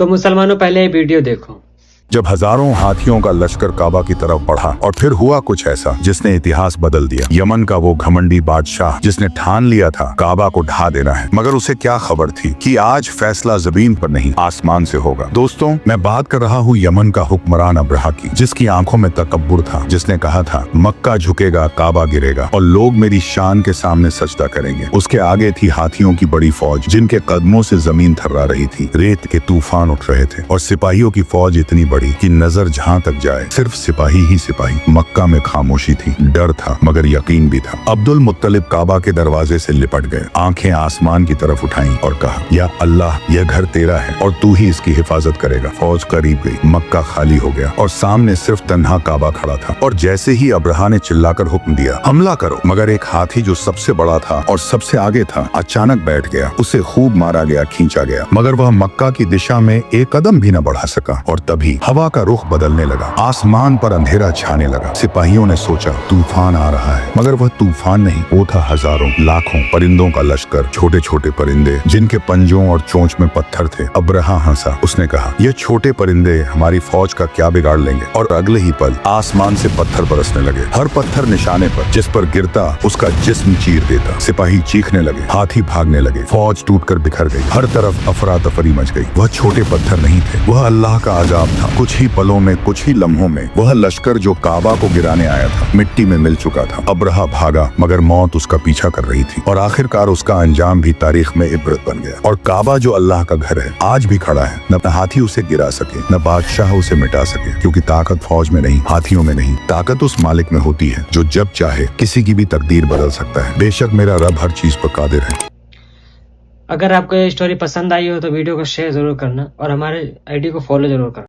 तो मुसलमानों पहले ये वीडियो देखो। जब हजारों हाथियों का लश्कर काबा की तरफ बढ़ा और फिर हुआ कुछ ऐसा जिसने इतिहास बदल दिया। यमन का वो घमंडी बादशाह जिसने ठान लिया था काबा को ढा देना है, मगर उसे क्या खबर थी कि आज फैसला जमीन पर नहीं आसमान से होगा। दोस्तों, मैं बात कर रहा हूँ यमन का हुक्मरान अब्रहा की, जिसकी आंखों में तकब्बुर था, जिसने कहा था मक्का झुकेगा, काबा गिरेगा और लोग मेरी शान के सामने सजदा करेंगे। उसके आगे थी हाथियों की बड़ी फौज जिनके कदमों से जमीन थर्रा रही थी। रेत के तूफान उठ रहे थे और सिपाहियों की फौज इतनी बड़ी कि नजर जहां तक जाए सिर्फ सिपाही ही सिपाही। मक्का में खामोशी थी, डर था मगर यकीन भी था। अब्दुल मुत्तलिब काबा के दरवाजे से लिपट गए, आंखें आसमान की तरफ उठाई और कहा, या अल्लाह, यह घर तेरा है और तू ही इसकी हिफाजत करेगा। फौज करीब गई, मक्का खाली हो गया और सामने सिर्फ तन्हा काबा खड़ा था। और जैसे ही अब्रहा ने चिल्लाकर हुक्म दिया, हमला करो, मगर एक हाथी जो सबसे बड़ा था और सबसे आगे था अचानक बैठ गया। उसे खूब मारा गया, खींचा गया, मगर वह मक्का की दिशा में एक कदम भी न बढ़ा सका। और तभी हवा का रुख बदलने लगा, आसमान पर अंधेरा छाने लगा। सिपाहियों ने सोचा तूफान आ रहा है, मगर वह तूफान नहीं, वो था हजारों लाखों परिंदों का लश्कर। छोटे छोटे परिंदे जिनके पंजों और चोंच में पत्थर थे। अब्रहा हंसा, उसने कहा, ये छोटे परिंदे हमारी फौज का क्या बिगाड़ लेंगे। और अगले ही पल आसमान से पत्थर बरसने लगे, हर पत्थर निशाने पर, जिस पर गिरता उसका जिस्म चीर देता। सिपाही चीखने लगे, हाथी भागने लगे, फौज टूटकर बिखर गई, हर तरफ अफरा तफरी मच गई। वह छोटे पत्थर नहीं थे, वह अल्लाह का अजाब था। कुछ ही पलों में, कुछ ही लम्हों में वह लश्कर जो काबा को गिराने आया था मिट्टी में मिल चुका था। अब्रहा भागा मगर मौत उसका पीछा कर रही थी और आखिरकार उसका अंजाम भी तारीख में इबरत बन गया। और काबा जो अल्लाह का घर है आज भी खड़ा है, न हाथी उसे गिरा सके, न बादशाह उसे मिटा सके, क्योंकि ताकत फौज में नहीं, हाथियों में नहीं, ताकत उस मालिक में होती है जो जब चाहे किसी की भी तकदीर बदल सकता है। बेशक मेरा रब हर चीज पर कादिर है। अगर आपको ये स्टोरी पसंद आई हो तो वीडियो को शेयर जरूर करना और हमारे आईडी को फॉलो जरूर करना।